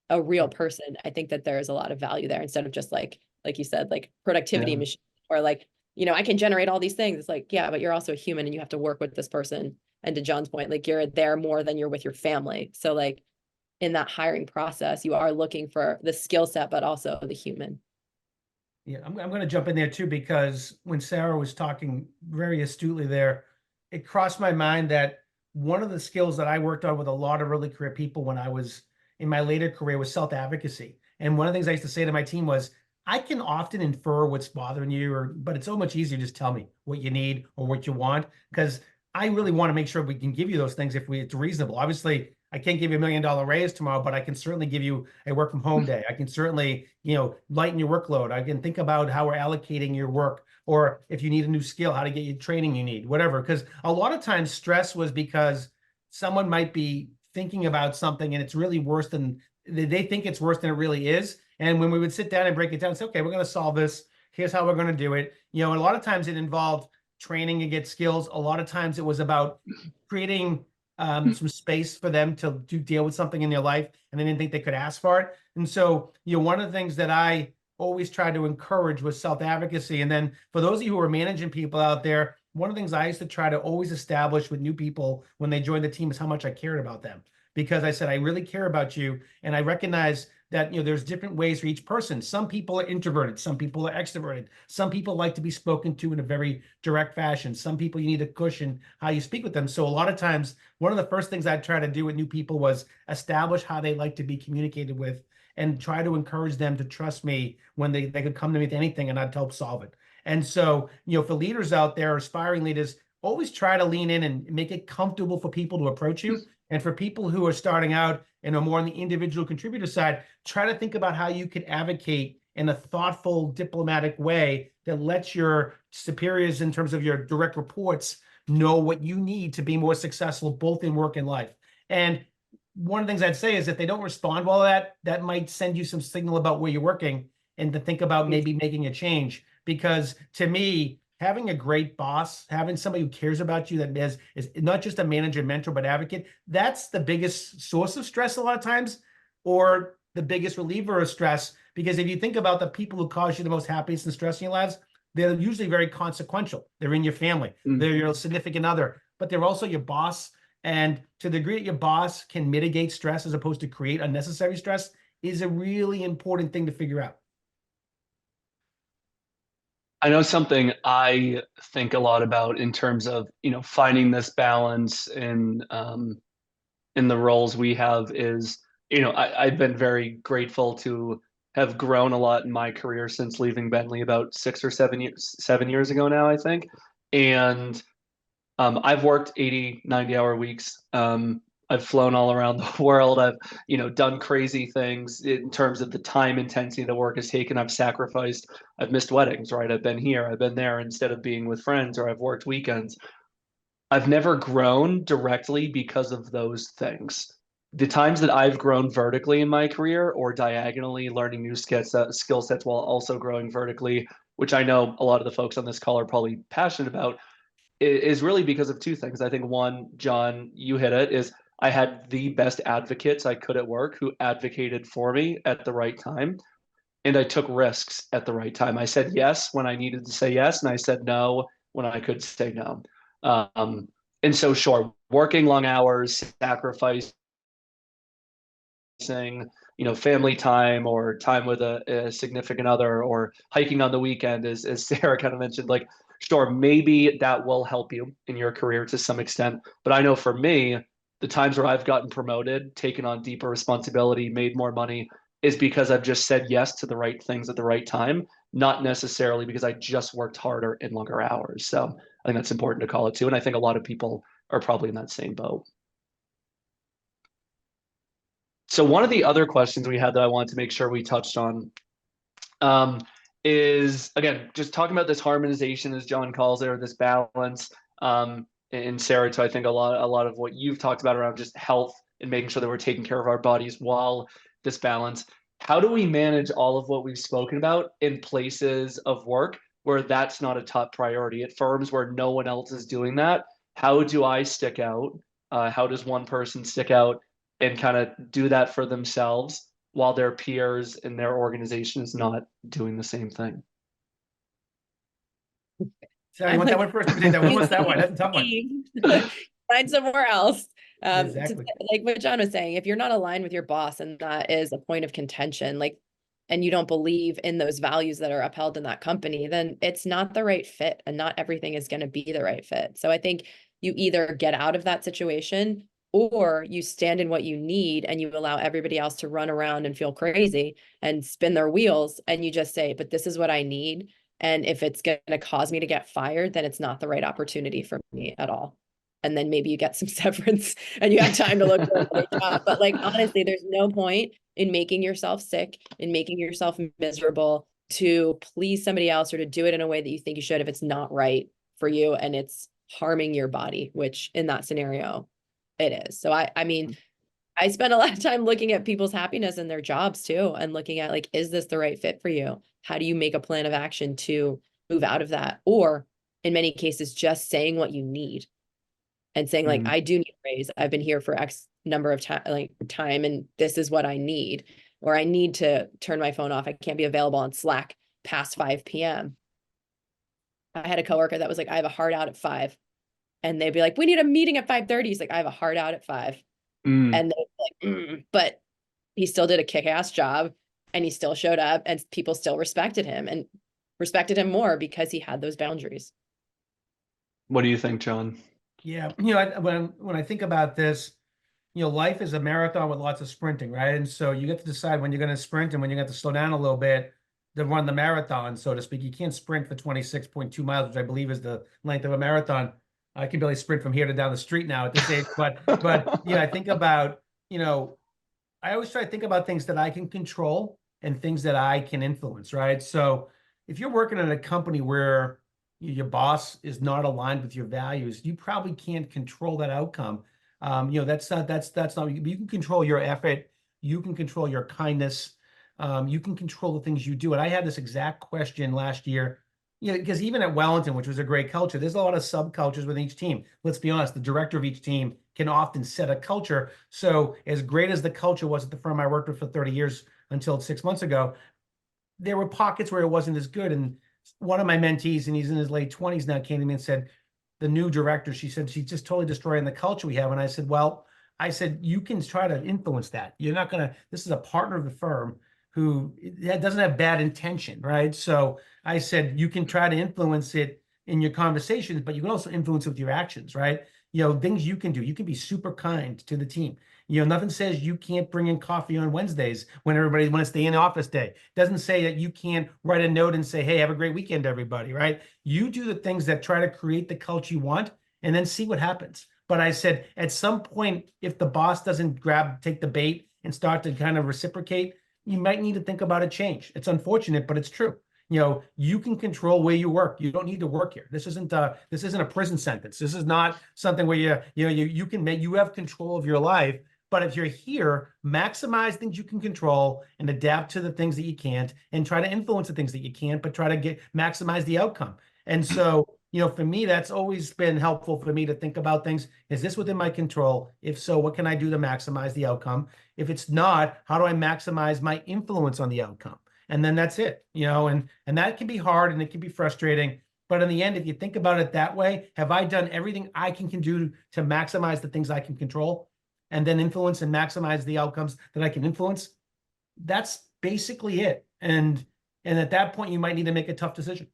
Speaker 4: a real person, I think that there's a lot of value there, instead of just like you said, like productivity machine, or like, I can generate all these things. It's like, yeah, but you're also a human and you have to work with this person. And to John's point, like you're there more than you're with your family. So like in that hiring process, you are looking for the skill set, but also the human.
Speaker 3: Yeah, I'm going to jump in there too, because when Sarah was talking very astutely there, it crossed my mind that one of the skills that I worked on with a lot of early career people when I was in my later career was self-advocacy. And one of the things I used to say to my team was, I can often infer what's bothering you, but it's so much easier to just tell me what you need or what you want, because I really want to make sure we can give you those things if it's reasonable. Obviously, I can't give you $1 million raise tomorrow, but I can certainly give you a work from home day. I can certainly, lighten your workload. I can think about how we're allocating your work, or if you need a new skill, how to get you training you need, whatever. Because a lot of times stress was because someone might be thinking about something and it's really worse than they think it's worse than it really is. And when we would sit down and break it down and say, okay, we're going to solve this. Here's how we're going to do it. And a lot of times it involved training and get skills. A lot of times it was about creating some space for them to deal with something in their life, and they didn't think they could ask for it. And so, one of the things that I always tried to encourage was self-advocacy. And then for those of you who are managing people out there, one of the things I used to try to always establish with new people when they join the team is how much I cared about them. Because I said, I really care about you. And I recognize that, there's different ways for each person. Some people are introverted. Some people are extroverted. Some people like to be spoken to in a very direct fashion. Some people, you need a cushion how you speak with them. So a lot of times, one of the first things I try to do with new people was establish how they like to be communicated with, and try to encourage them to trust me when they could come to me with anything and I'd help solve it. And so, for leaders out there, aspiring leaders, always try to lean in and make it comfortable for people to approach you. And for people who are starting out and are more on the individual contributor side, try to think about how you could advocate in a thoughtful, diplomatic way that lets your superiors, in terms of your direct reports, know what you need to be more successful, both in work and life. And one of the things I'd say is if they don't respond well to that might send you some signal about where you're working, and to think about maybe making a change. Because to me, having a great boss, having somebody who cares about you, that is not just a manager, mentor, but advocate, that's the biggest source of stress a lot of times, or the biggest reliever of stress. Because if you think about the people who cause you the most happiness and stress in your lives, they're usually very consequential. They're in your family, they're your significant other, but they're also your boss. And to the degree that your boss can mitigate stress as opposed to create unnecessary stress is a really important thing to figure out.
Speaker 2: I know something I think a lot about in terms of, finding this balance in the roles we have is, I've been very grateful to have grown a lot in my career since leaving Bentley about 7 years ago now, I think. And I've worked 80, 90-hour weeks. I've flown all around the world. I've, done crazy things in terms of the time intensity the work has taken. I've sacrificed. I've missed weddings, right? I've been here, I've been there instead of being with friends, or I've worked weekends. I've never grown directly because of those things. The times that I've grown vertically in my career, or diagonally learning new skill sets while also growing vertically, which I know a lot of the folks on this call are probably passionate about, is really because of two things. I think one, John, you hit it, is I had the best advocates I could at work who advocated for me at the right time. And I took risks at the right time. I said yes when I needed to say yes, and I said no when I could say no. And so, sure, working long hours, sacrificing, family time or time with a significant other, or hiking on the weekend, as Sarah kind of mentioned, like, sure, maybe that will help you in your career to some extent. But I know for me, the times where I've gotten promoted, taken on deeper responsibility, made more money, is because I've just said yes to the right things at the right time, not necessarily because I just worked harder in longer hours. So I think that's important to call it too. And I think a lot of people are probably in that same boat. So one of the other questions we had that I wanted to make sure we touched on is, again, just talking about this harmonization, as John calls it, or this balance. And Sarah, to I think a lot of what you've talked about around just health and making sure that we're taking care of our bodies while this balance. How do we manage all of what we've spoken about in places of work where that's not a top priority? At firms where no one else is doing that, how do I stick out? How does one person stick out and kind of do that for themselves while their peers in their organization is not doing the same thing?
Speaker 3: Sarah, you want that one first? Take that one. Who wants that one? That's a tough one.
Speaker 4: Find somewhere else.
Speaker 3: Exactly.
Speaker 4: Like what John was saying, if you're not aligned with your boss and that is a point of contention, like, and you don't believe in those values that are upheld in that company, then it's not the right fit, and not everything is going to be the right fit. So I think you either get out of that situation, or you stand in what you need and you allow everybody else to run around and feel crazy and spin their wheels, and you just say, but this is what I need. And if it's going to cause me to get fired, then it's not the right opportunity for me at all. And then maybe you get some severance and you have time to look for another job. But like, honestly, there's no point in making yourself sick, in making yourself miserable to please somebody else, or to do it in a way that you think you should, if it's not right for you and it's harming your body, which in that scenario it is. So I mean, I spend a lot of time looking at people's happiness in their jobs too, and looking at like, is this the right fit for you? How do you make a plan of action to move out of that? Or in many cases, just saying what you need and saying like, I do need a raise. I've been here for X number of time, and this is what I need, or I need to turn my phone off. I can't be available on Slack past 5 p.m. I had a coworker that was like, I have a hard out at 5. And they'd be like, we need a meeting at 5:30. He's like, I have a hard out at 5. And they'd be like, but he still did a kick-ass job, and he still showed up, and people still respected him, and respected him more because he had those boundaries.
Speaker 2: What do you think, John?
Speaker 3: Yeah, when I think about this, life is a marathon with lots of sprinting, right? And so you get to decide when you're going to sprint and when you have to slow down a little bit to run the marathon, so to speak. You can't sprint for 26.2 miles, which I believe is the length of a marathon. I can barely sprint from here to down the street now at this age. But I think about, I always try to think about things that I can control and things that I can influence, right? So if you're working at a company where your boss is not aligned with your values, you probably can't control that outcome. That's not, you can control your effort. You can control your kindness. You can control the things you do. And I had this exact question last year, because even at Wellington, which was a great culture, there's a lot of subcultures within each team. Let's be honest, the director of each team can often set a culture. So as great as the culture was at the firm I worked with for 30 years until 6 months ago, there were pockets where it wasn't as good. And one of my mentees, and he's in his late 20s now, came to me and said, the new director, she said, she's just totally destroying the culture we have. And I said, well, you can try to influence that. You're not going to, this is a partner of the firm who doesn't have bad intention, right? So I said, you can try to influence it in your conversations, but you can also influence it with your actions, right? Things you can do. You can be super kind to the team. Nothing says you can't bring in coffee on Wednesdays when everybody wants to stay in the office day. Doesn't say that you can't write a note and say, hey, have a great weekend, everybody, right? You do the things that try to create the culture you want, and then see what happens. But I said, at some point, if the boss doesn't take the bait and start to kind of reciprocate, you might need to think about a change. It's unfortunate, but it's true. You can control where you work. You don't need to work here. This isn't a prison sentence. This is not something where you have control of your life. But if you're here, maximize things you can control and adapt to the things that you can't, and try to influence the things that you can't, but try to maximize the outcome. And so, for me, that's always been helpful for me to think about things. Is this within my control? If so, what can I do to maximize the outcome? If it's not, how do I maximize my influence on the outcome? And then that's it, and that can be hard and it can be frustrating. But in the end, if you think about it that way, have I done everything I can do to maximize the things I can control and then influence and maximize the outcomes that I can influence? That's basically it. And at that point, you might need to make a tough decision.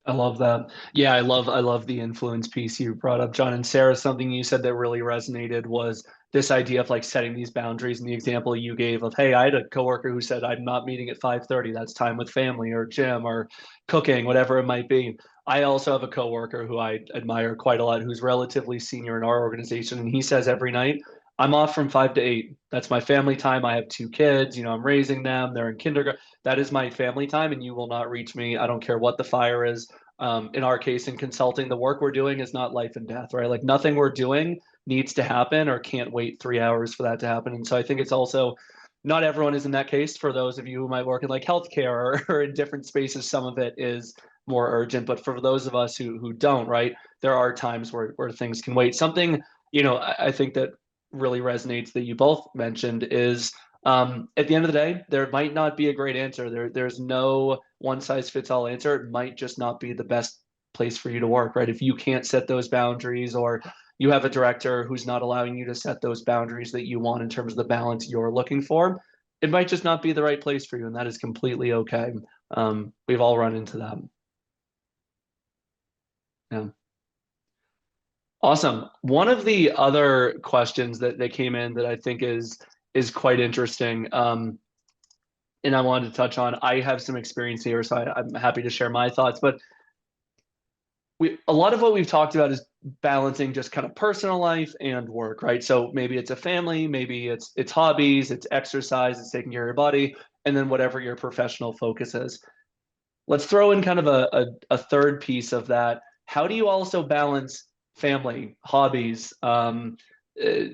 Speaker 2: I love that. Yeah, I love the influence piece you brought up, John. And Sarah, something you said that really resonated was this idea of like setting these boundaries, and the example you gave of, hey, I had a coworker who said, I'm not meeting at 5:30. That's time with family or gym or cooking, whatever it might be. I also have a coworker who I admire quite a lot, who's relatively senior in our organization. And he says every night, I'm off from 5 to 8. That's my family time. I have 2 kids, I'm raising them. They're in kindergarten. That is my family time, and you will not reach me. I don't care what the fire is. In our case, in consulting, the work we're doing is not life and death, right? Like nothing we're doing needs to happen or can't wait 3 hours for that to happen. And so I think it's also not everyone is in that case. For those of you who might work in like healthcare or in different spaces, some of it is more urgent. But for those of us who don't, right, there are times where things can wait. Something, I think that really resonates that you both mentioned is at the end of the day, there might not be a great answer. There's no one size fits all answer. It might just not be the best place for you to work, right? If you can't set those boundaries, or you have a director who's not allowing you to set those boundaries that you want in terms of the balance you're looking for, it might just not be the right place for you. And that is completely okay. We've all run into that. Yeah. Awesome. One of the other questions that came in that I think is quite interesting, and I wanted to touch on, I have some experience here, so I'm happy to share my thoughts, but a lot of what we've talked about is balancing just kind of personal life and work, right? So maybe it's a family, maybe it's hobbies, it's exercise, it's taking care of your body, and then whatever your professional focus is. Let's throw in kind of a third piece of that. How do you also balance family, hobbies,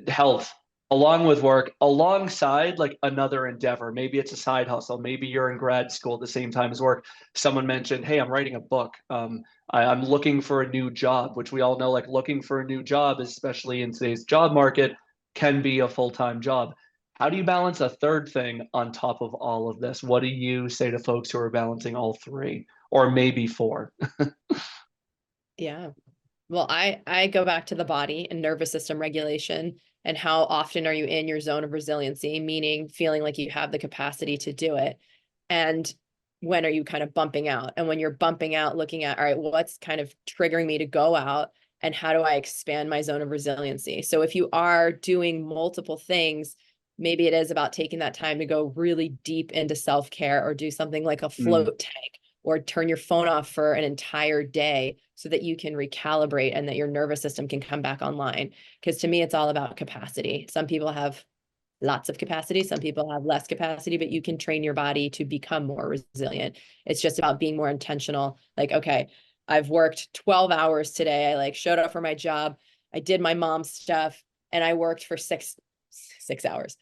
Speaker 2: health, along with work, alongside like another endeavor? Maybe it's a side hustle. Maybe you're in grad school at the same time as work. Someone mentioned, hey, I'm writing a book. I'm looking for a new job, which we all know, like looking for a new job, especially in today's job market, can be a full-time job. How do you balance a third thing on top of all of this? What do you say to folks who are balancing all three, or maybe four?
Speaker 4: Yeah. Well, I go back to the body and nervous system regulation, and how often are you in your zone of resiliency, meaning feeling like you have the capacity to do it. And when are you kind of bumping out? And when you're bumping out, looking at, all right, what's kind of triggering me to go out, and how do I expand my zone of resiliency? So if you are doing multiple things, maybe it is about taking that time to go really deep into self-care, or do something like a float tank, or turn your phone off for an entire day so that you can recalibrate and that your nervous system can come back online. Because to me, it's all about capacity. Some people have lots of capacity, some people have less capacity, but you can train your body to become more resilient. It's just about being more intentional. Like, okay, I've worked 12 hours today. I like showed up for my job. I did my mom's stuff, and I worked for six hours.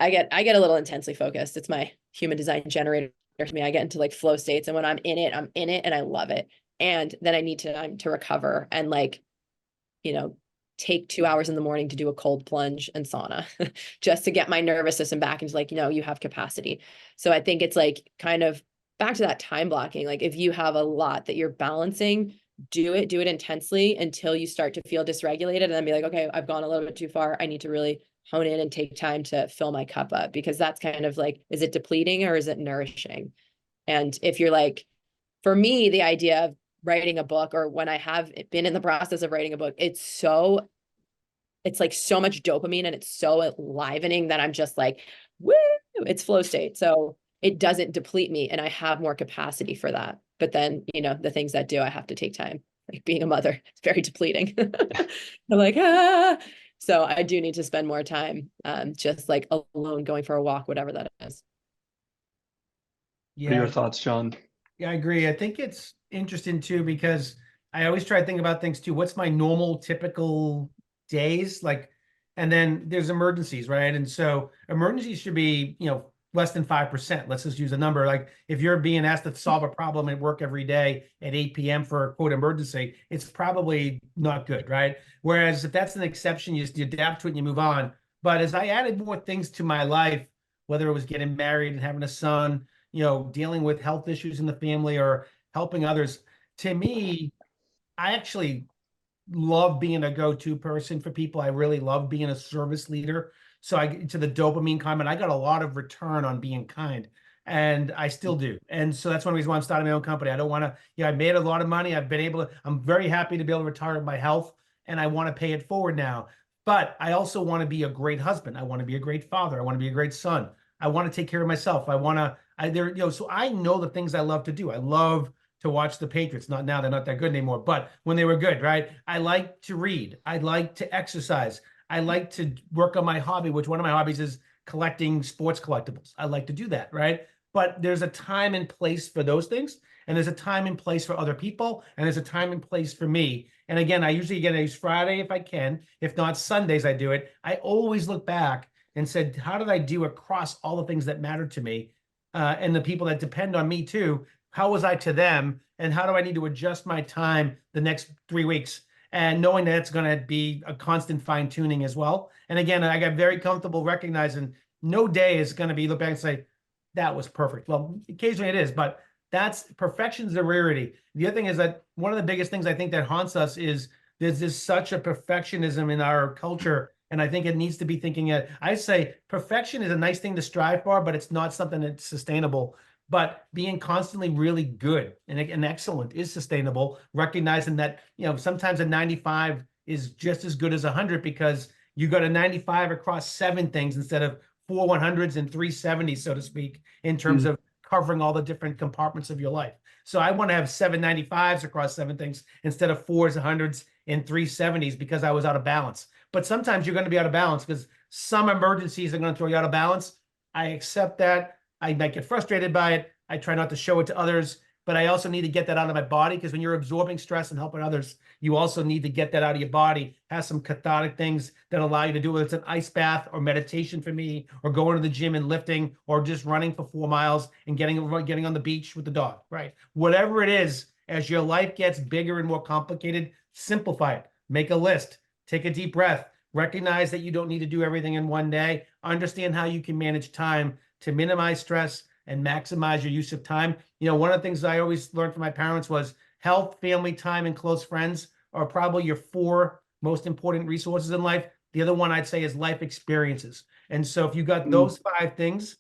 Speaker 4: I get a little intensely focused. It's my human design generator to me. I get into like flow states, and when I'm in it and I love it. And then I need time to recover and like, take 2 hours in the morning to do a cold plunge and sauna just to get my nervous system back into like, you have capacity. So I think it's like kind of back to that time blocking. Like if you have a lot that you're balancing, do it intensely until you start to feel dysregulated, and then be like, okay, I've gone a little bit too far. I need to really hone in and take time to fill my cup up, because that's kind of like, is it depleting or is it nourishing? And if you're like, for me, the idea of writing a book, or when I have been in the process of writing a book, it's like so much dopamine, and it's so enlivening that I'm just like, woo, it's flow state. So it doesn't deplete me, and I have more capacity for that. But then, the things that do, I have to take time, like being a mother, it's very depleting. I'm like, so I do need to spend more time, just like alone, going for a walk, whatever that is.
Speaker 2: What are your thoughts, John?
Speaker 3: Yeah, I agree. I think it's interesting too, because I always try to think about things too. What's my normal, typical days like? And then there's emergencies, right? And so emergencies should be, less than 5%. Let's just use a number. Like if you're being asked to solve a problem at work every day at 8 p.m. for a quote emergency, it's probably not good, right? Whereas if that's an exception, you adapt to it and you move on. But as I added more things to my life, whether it was getting married and having a son, dealing with health issues in the family, or helping others, to me, I actually love being a go-to person for people. I really love being a service leader. So to the dopamine comment, I got a lot of return on being kind, and I still do. And so that's one reason why I'm starting my own company. I don't want to, I made a lot of money. I'm very happy to be able to retire with my health, and I want to pay it forward now. But I also want to be a great husband. I want to be a great father. I want to be a great son. I want to take care of myself. So I know the things I love to do. I love to watch the Patriots. Not now, they're not that good anymore, but when they were good, right? I like to read. I like to exercise. I like to work on my hobby, which one of my hobbies is collecting sports collectibles. I like to do that, right? But there's a time and place for those things. And there's a time and place for other people. And there's a time and place for me. And again, I use Friday if I can. If not, Sundays I do it. I always look back and said, how did I do across all the things that mattered to me? And the people that depend on me too, how was I to them? And how do I need to adjust my time the next 3 weeks? And knowing that it's going to be a constant fine tuning as well. And again, I got very comfortable recognizing no day is going to be look back and say, that was perfect. Well, occasionally it is, but perfection's the rarity. The other thing is that one of the biggest things I think that haunts us is there's this such a perfectionism in our culture. And I think it needs to be thinking I say perfection is a nice thing to strive for, but it's not something that's sustainable. But being constantly really good and excellent is sustainable, recognizing that, sometimes a 95 is just as good as 100 because you got a 95 across 7 things instead of 4 100s and 3 70s, so to speak, in terms of covering all the different compartments of your life. So I want to have 7 95s across 7 things instead of 4s, 100s, and 3 70s because I was out of balance. But sometimes you're going to be out of balance because some emergencies are going to throw you out of balance. I accept that. I might get frustrated by it. I try not to show it to others, but I also need to get that out of my body because when you're absorbing stress and helping others, you also need to get that out of your body. Have some cathartic things that allow you to do, whether it's an ice bath or meditation for me, or going to the gym and lifting, or just running for 4 miles and getting on the beach with the dog, right? Whatever it is, as your life gets bigger and more complicated, simplify it. Make a list. Take a deep breath. Recognize that you don't need to do everything in one day. Understand how you can manage time to minimize stress and maximize your use of time. One of the things I always learned from my parents was health, family time, and close friends are probably your 4 most important resources in life. The other one I'd say is life experiences. And so if you got those 5 things,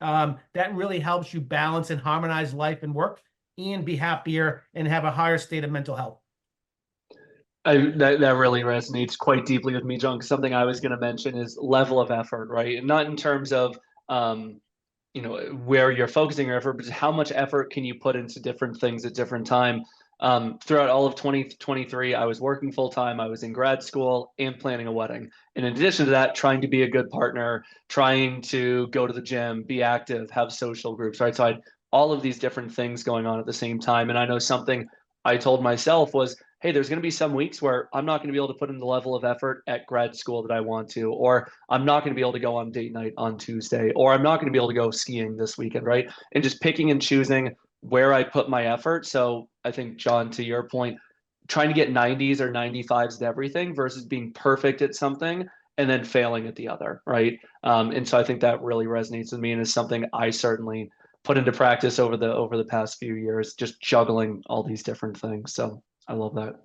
Speaker 3: that really helps you balance and harmonize life and work and be happier and have a higher state of mental health.
Speaker 2: That really resonates quite deeply with me, John, because something I was going to mention is level of effort, right? And not in terms of, where you're focusing your effort, but how much effort can you put into different things at different time. Throughout all of 2023, I was working full time. I was in grad school and planning a wedding. And in addition to that, trying to be a good partner, trying to go to the gym, be active, have social groups, right? So I had all of these different things going on at the same time. And I know something I told myself was, hey, there's going to be some weeks where I'm not going to be able to put in the level of effort at grad school that I want to, or I'm not going to be able to go on date night on Tuesday, or I'm not going to be able to go skiing this weekend, right? And just picking and choosing where I put my effort. So I think, John, to your point, trying to get 90s or 95s at everything versus being perfect at something and then failing at the other, right? And so I think that really resonates with me and is something I certainly put into practice over the past few years, just juggling all these different things. So I love that.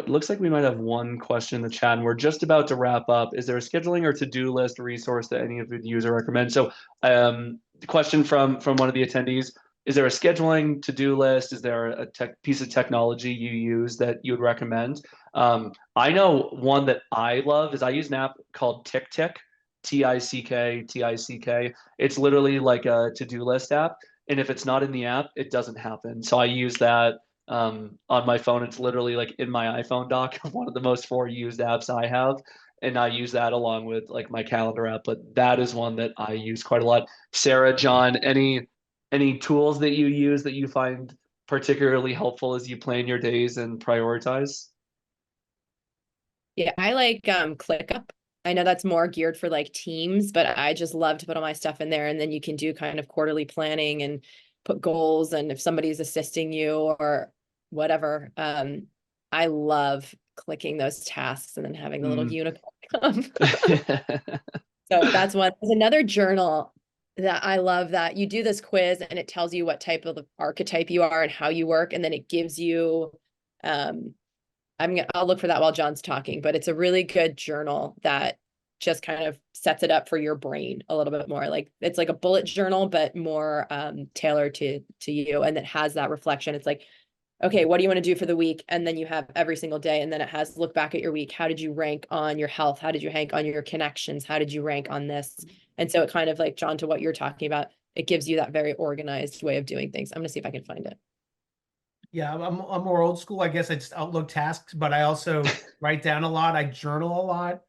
Speaker 2: Looks like we might have one question in the chat, and we're just about to wrap up. Is there a scheduling or to-do list resource that any of you use or recommend? So the question from one of the attendees, is there a scheduling to-do list? Is there a piece of technology you use that you would recommend? I know one that I love is I use an app called TickTick, TickTick. It's literally like a to-do list app. And if it's not in the app, it doesn't happen. So I use that on my phone. It's literally like in my iPhone dock, one of the most 4 used apps I have. And I use that along with like my calendar app, but that is one that I use quite a lot. Sarah, John, any tools that you use that you find particularly helpful as you plan your days and prioritize?
Speaker 4: Yeah, I like ClickUp. I know that's more geared for like teams, but I just love to put all my stuff in there, and then you can do kind of quarterly planning and put goals, and if somebody's assisting you or whatever. I love clicking those tasks and then having the little unicorn come. So that's one. There's another journal that I love, that you do this quiz and it tells you what type of archetype you are and how you work, and then it gives you I'll look for that while John's talking, but it's a really good journal that just kind of sets it up for your brain a little bit more. Like it's like a bullet journal, but more tailored to you, and it has that reflection. It's like, okay, what do you want to do for the week? And then you have every single day, and then it has look back at your week. How did you rank on your health? How did you rank on your connections? How did you rank on this? And so it kind of like, John, to what you're talking about, it gives you that very organized way of doing things. I'm gonna see if I can find it.
Speaker 3: Yeah, I'm more old school. I guess I just Outlook tasks, but I also write down a lot. I journal a lot.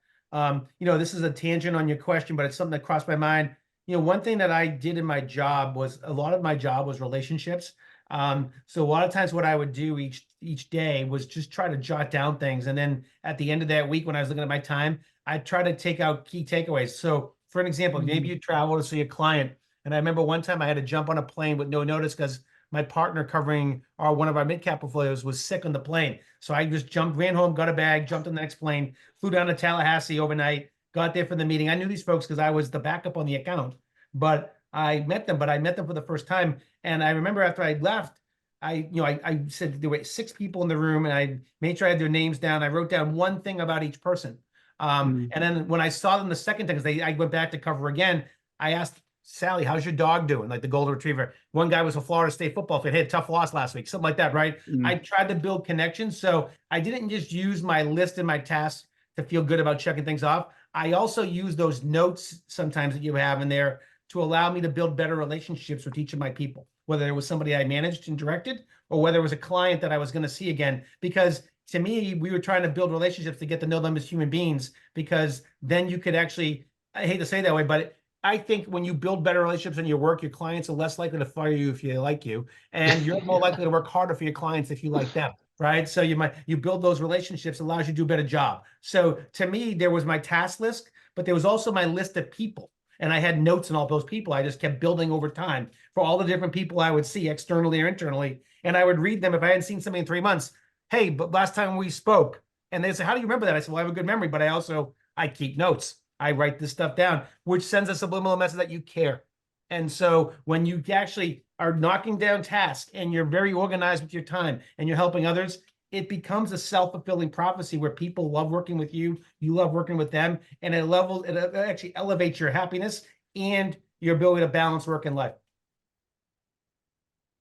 Speaker 3: This is a tangent on your question, but it's something that crossed my mind. One thing that I did in my job was a lot of my job was relationships. So a lot of times what I would do each day was just try to jot down things. And then at the end of that week, when I was looking at my time, I'd try to take out key takeaways. So for an example, maybe you travel to see a client. And I remember one time I had to jump on a plane with no notice because my partner covering one of our mid-cap portfolios was sick on the plane. So I just ran home, got a bag, jumped on the next plane, flew down to Tallahassee overnight, got there for the meeting. I knew these folks because I was the backup on the account, but I met them for the first time. And I remember after I left, I said there were 6 people in the room and I made sure I had their names down. I wrote down one thing about each person. And then when I saw them the second time, because I went back to cover again, I asked Sally, how's your dog doing? Like the golden retriever. One guy was a Florida State football fan. He had a tough loss last week, something like that, right? I tried to build connections. So I didn't just use my list and my tasks to feel good about checking things off. I also use those notes sometimes that you have in there to allow me to build better relationships with each of my people, whether it was somebody I managed and directed or whether it was a client that I was going to see again. Because to me, we were trying to build relationships to get to know them as human beings, because then you could actually, I hate to say it that way, but I think when you build better relationships in your work, your clients are less likely to fire you if you like you, and you're more likely to work harder for your clients if you like them, right? So you build those relationships, allows you to do a better job. So to me, there was my task list, but there was also my list of people. And I had notes on all those people. I just kept building over time for all the different people I would see externally or internally. And I would read them if I hadn't seen somebody in 3 months. Hey, but last time we spoke, and they say, how do you remember that? I said, well, I have a good memory, but I keep notes. I write this stuff down, which sends a subliminal message that you care. And so when you actually are knocking down tasks and you're very organized with your time and you're helping others, it becomes a self-fulfilling prophecy where people love working with you, you love working with them, and it actually elevates your happiness and your ability to balance work and life.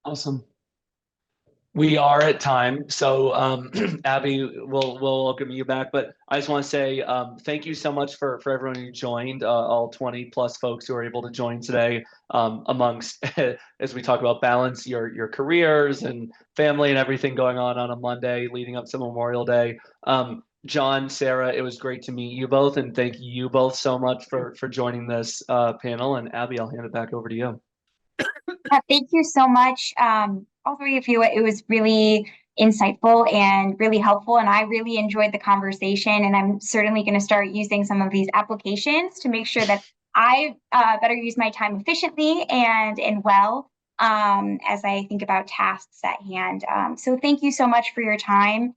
Speaker 2: Awesome. We are at time, so Abby, we'll welcome you back. But I just want to say thank you so much for everyone who joined, all 20 plus folks who are able to join today. Amongst as we talk about balance your careers and family and everything going on a Monday leading up to Memorial Day. John, Sarah, it was great to meet you both, and thank you both so much for joining this panel. And Abby, I'll hand it back over to you.
Speaker 1: Thank you so much, all 3 of you. It was really insightful and really helpful, and I really enjoyed the conversation. And I'm certainly going to start using some of these applications to make sure that I better use my time efficiently and well as I think about tasks at hand. So thank you so much for your time.